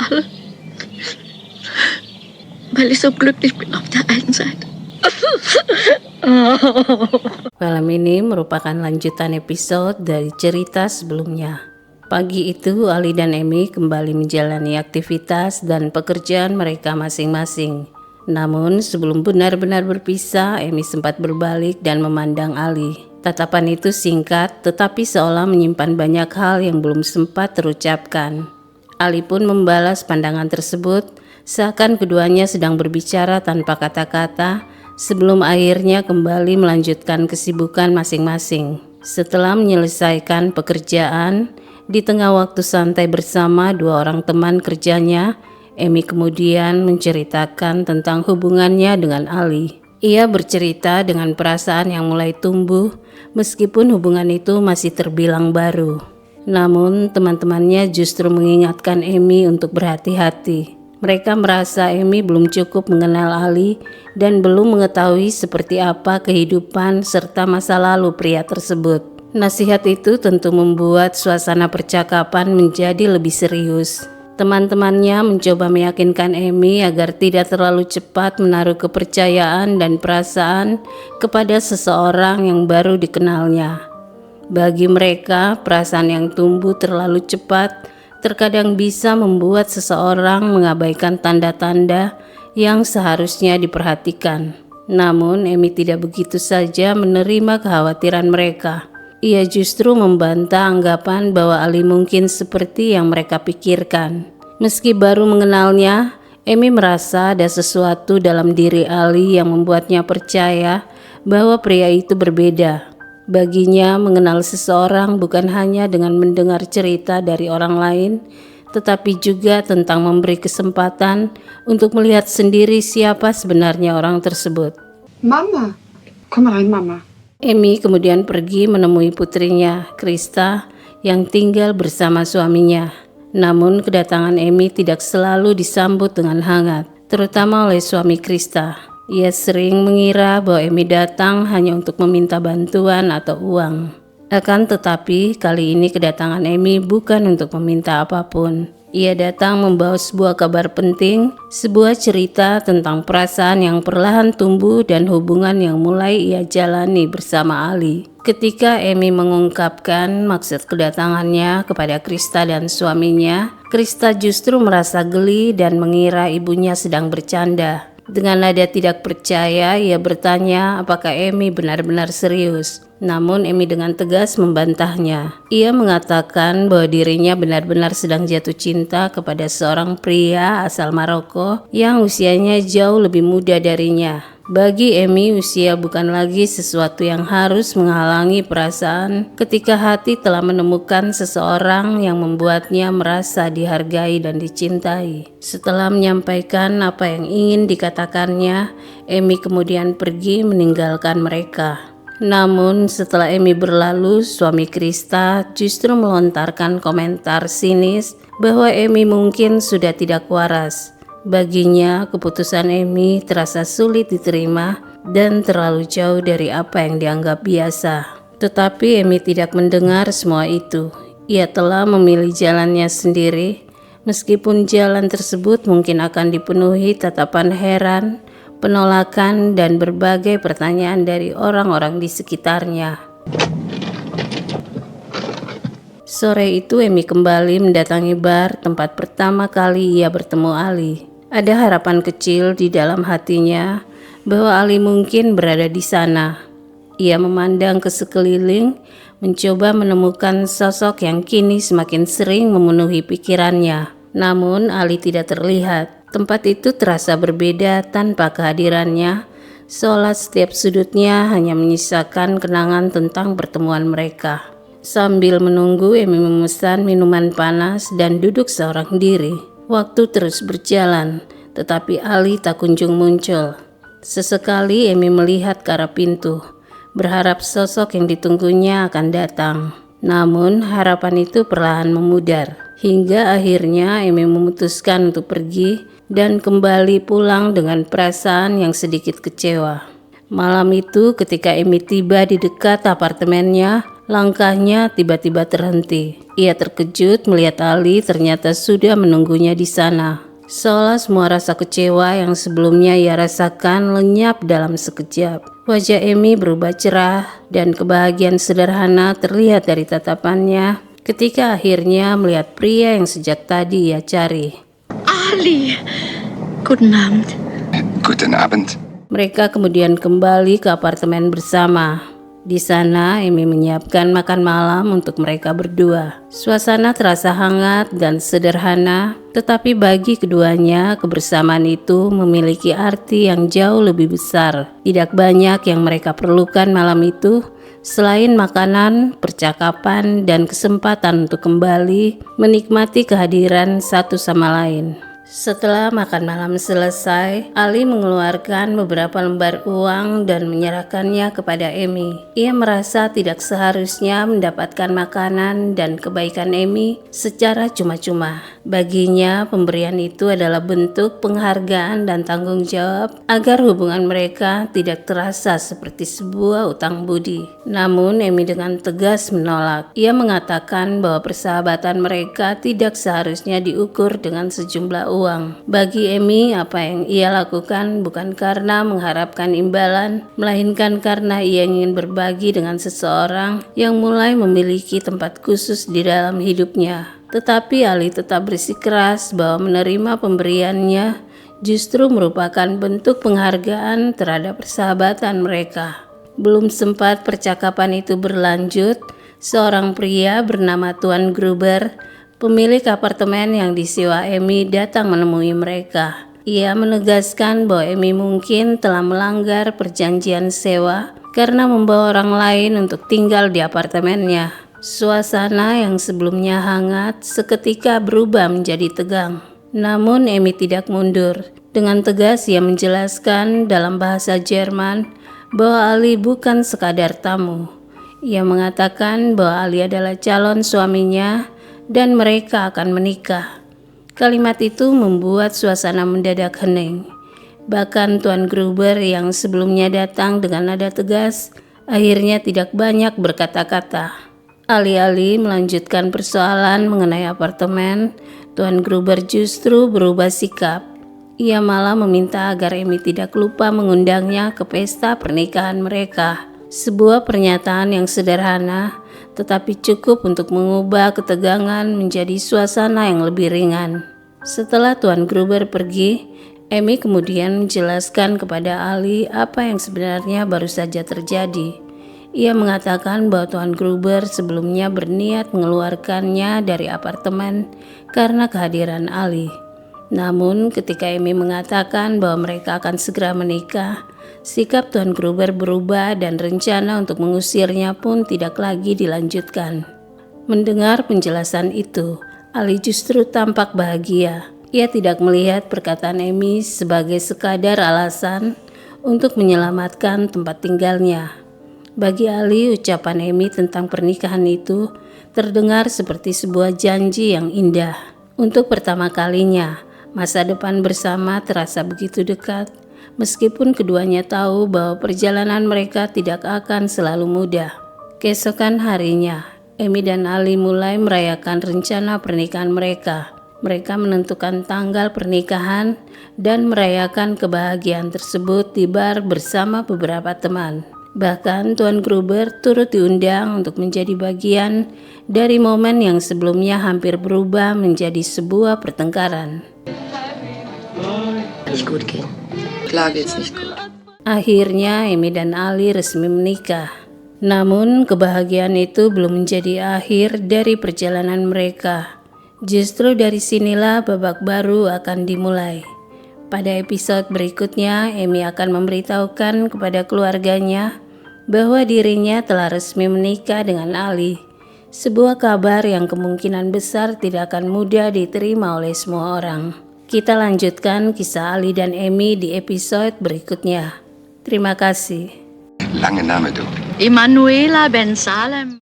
Al, weil ich so glücklich bin auf der einen Seite. Film ini merupakan lanjutan episode dari cerita sebelumnya. Pagi itu, Ali dan Amy kembali menjalani aktivitas dan pekerjaan mereka masing-masing. Namun, sebelum benar-benar berpisah, Amy sempat berbalik dan memandang Ali. Tatapan itu singkat, tetapi seolah menyimpan banyak hal yang belum sempat terucapkan. Ali pun membalas pandangan tersebut, seakan keduanya sedang berbicara tanpa kata-kata, sebelum akhirnya kembali melanjutkan kesibukan masing-masing. Setelah menyelesaikan pekerjaan, di tengah waktu santai bersama dua orang teman kerjanya, Amy kemudian menceritakan tentang hubungannya dengan Ali. Ia bercerita dengan perasaan yang mulai tumbuh, meskipun hubungan itu masih terbilang baru. Namun, teman-temannya justru mengingatkan Amy untuk berhati-hati. Mereka merasa Amy belum cukup mengenal Ali dan belum mengetahui seperti apa kehidupan serta masa lalu pria tersebut. Nasihat itu tentu membuat suasana percakapan menjadi lebih serius. Teman-temannya mencoba meyakinkan Amy agar tidak terlalu cepat menaruh kepercayaan dan perasaan kepada seseorang yang baru dikenalnya. Bagi mereka, perasaan yang tumbuh terlalu cepat terkadang bisa membuat seseorang mengabaikan tanda-tanda yang seharusnya diperhatikan. Namun, Amy tidak begitu saja menerima kekhawatiran mereka. Ia justru membantah anggapan bahwa Ali mungkin seperti yang mereka pikirkan. Meski baru mengenalnya, Amy merasa ada sesuatu dalam diri Ali yang membuatnya percaya bahwa pria itu berbeda. Baginya, mengenal seseorang bukan hanya dengan mendengar cerita dari orang lain, tetapi juga tentang memberi kesempatan untuk melihat sendiri siapa sebenarnya orang tersebut. Mama, komm rein, Mama. Amy kemudian pergi menemui putrinya, Krista, yang tinggal bersama suaminya. Namun kedatangan Amy tidak selalu disambut dengan hangat, terutama oleh suami Krista. Ia sering mengira bahwa Amy datang hanya untuk meminta bantuan atau uang. Akan tetapi, kali ini kedatangan Amy bukan untuk meminta apapun. Ia datang membawa sebuah kabar penting, sebuah cerita tentang perasaan yang perlahan tumbuh dan hubungan yang mulai ia jalani bersama Ali. Ketika Amy mengungkapkan maksud kedatangannya kepada Krista dan suaminya, Krista justru merasa geli dan mengira ibunya sedang bercanda. Dengan nada tidak percaya, ia bertanya apakah Amy benar-benar serius. Namun Amy dengan tegas membantahnya. Ia mengatakan bahwa dirinya benar-benar sedang jatuh cinta kepada seorang pria asal Maroko yang usianya jauh lebih muda darinya. Bagi Amy, usia bukan lagi sesuatu yang harus menghalangi perasaan ketika hati telah menemukan seseorang yang membuatnya merasa dihargai dan dicintai. Setelah menyampaikan apa yang ingin dikatakannya, Amy kemudian pergi meninggalkan mereka. Namun setelah Amy berlalu, suami Krista justru melontarkan komentar sinis bahwa Amy mungkin sudah tidak waras. Baginya, keputusan Amy terasa sulit diterima dan terlalu jauh dari apa yang dianggap biasa. Tetapi Amy tidak mendengar semua itu. Ia telah memilih jalannya sendiri, meskipun jalan tersebut mungkin akan dipenuhi tatapan heran, penolakan, dan berbagai pertanyaan dari orang-orang di sekitarnya. Sore itu Amy kembali mendatangi bar tempat pertama kali ia bertemu Ali. Ada harapan kecil di dalam hatinya bahwa Ali mungkin berada di sana. Ia memandang ke sekeliling, mencoba menemukan sosok yang kini semakin sering memenuhi pikirannya. Namun Ali tidak terlihat. Tempat itu terasa berbeda tanpa kehadirannya, seolah setiap sudutnya hanya menyisakan kenangan tentang pertemuan mereka. Sambil menunggu, Amy memesan minuman panas dan duduk seorang diri. Waktu terus berjalan, tetapi Ali tak kunjung muncul. Sesekali Amy melihat ke arah pintu, berharap sosok yang ditunggunya akan datang. Namun harapan itu perlahan memudar, hingga akhirnya Amy memutuskan untuk pergi dan kembali pulang dengan perasaan yang sedikit kecewa. Malam itu ketika Amy tiba di dekat apartemennya, Langkahnya tiba-tiba terhenti. Ia terkejut melihat Ali ternyata sudah menunggunya di sana. Seolah semua rasa kecewa yang sebelumnya ia rasakan lenyap dalam sekejap. Wajah Amy berubah cerah dan kebahagiaan sederhana terlihat dari tatapannya ketika akhirnya melihat pria yang sejak tadi ia cari. Ali! Guten Abend. Guten Abend. Mereka kemudian kembali ke apartemen bersama. Di sana, Amy menyiapkan makan malam untuk mereka berdua. Suasana terasa hangat dan sederhana, tetapi bagi keduanya, kebersamaan itu memiliki arti yang jauh lebih besar. Tidak banyak yang mereka perlukan malam itu, selain makanan, percakapan, dan kesempatan untuk kembali menikmati kehadiran satu sama lain. Setelah makan malam selesai, Ali mengeluarkan beberapa lembar uang dan menyerahkannya kepada Amy. Ia merasa tidak seharusnya mendapatkan makanan dan kebaikan Amy secara cuma-cuma. Baginya, pemberian itu adalah bentuk penghargaan dan tanggung jawab agar hubungan mereka tidak terasa seperti sebuah utang budi. Namun, Amy dengan tegas menolak. Ia mengatakan bahwa persahabatan mereka tidak seharusnya diukur dengan sejumlah uang. Bagi Amy, apa yang ia lakukan bukan karena mengharapkan imbalan, melainkan karena ia ingin berbagi dengan seseorang yang mulai memiliki tempat khusus di dalam hidupnya. Tetapi Ali tetap bersikeras bahwa menerima pemberiannya justru merupakan bentuk penghargaan terhadap persahabatan mereka. Belum sempat percakapan itu berlanjut, seorang pria bernama Tuan Gruber, pemilik apartemen yang disewa Amy, datang menemui mereka. Ia menegaskan bahwa Amy mungkin telah melanggar perjanjian sewa karena membawa orang lain untuk tinggal di apartemennya. Suasana yang sebelumnya hangat seketika berubah menjadi tegang. Namun Amy tidak mundur. Dengan tegas ia menjelaskan dalam bahasa Jerman bahwa Ali bukan sekadar tamu. Ia mengatakan bahwa Ali adalah calon suaminya dan mereka akan menikah. Kalimat itu membuat suasana mendadak hening. Bahkan Tuan Gruber yang sebelumnya datang dengan nada tegas, akhirnya tidak banyak berkata-kata. Alih-alih melanjutkan persoalan mengenai apartemen, Tuan Gruber justru berubah sikap. Ia malah meminta agar Amy tidak lupa mengundangnya ke pesta pernikahan mereka. Sebuah pernyataan yang sederhana, tetapi cukup untuk mengubah ketegangan menjadi suasana yang lebih ringan. Setelah Tuan Gruber pergi, Amy kemudian menjelaskan kepada Ali apa yang sebenarnya baru saja terjadi. Ia mengatakan bahwa Tuan Gruber sebelumnya berniat mengeluarkannya dari apartemen karena kehadiran Ali. Namun ketika Amy mengatakan bahwa mereka akan segera menikah, sikap Tuan Gruber berubah dan rencana untuk mengusirnya pun tidak lagi dilanjutkan. Mendengar penjelasan itu, Ali justru tampak bahagia. Ia tidak melihat perkataan Amy sebagai sekadar alasan untuk menyelamatkan tempat tinggalnya. Bagi Ali, ucapan Amy tentang pernikahan itu terdengar seperti sebuah janji yang indah. Untuk pertama kalinya, masa depan bersama terasa begitu dekat. Meskipun keduanya tahu bahwa perjalanan mereka tidak akan selalu mudah. Keesokan harinya, Amy dan Ali mulai merayakan rencana pernikahan mereka. Mereka menentukan tanggal pernikahan dan merayakan kebahagiaan tersebut di bar bersama beberapa teman. Bahkan Tuan Gruber turut diundang untuk menjadi bagian dari momen yang sebelumnya hampir berubah menjadi sebuah pertengkaran. Nicht gut gehen. Klar geht's nicht gut. Akhirnya Amy dan Ali resmi menikah. Namun kebahagiaan itu belum menjadi akhir dari perjalanan mereka. Justru dari sinilah babak baru akan dimulai. Pada episode berikutnya, Amy akan memberitahukan kepada keluarganya bahwa dirinya telah resmi menikah dengan Ali. Sebuah kabar yang kemungkinan besar tidak akan mudah diterima oleh semua orang. Kita lanjutkan kisah Ali dan Amy di episode berikutnya. Terima kasih. Lange Name, du. Emanuela Ben Salem.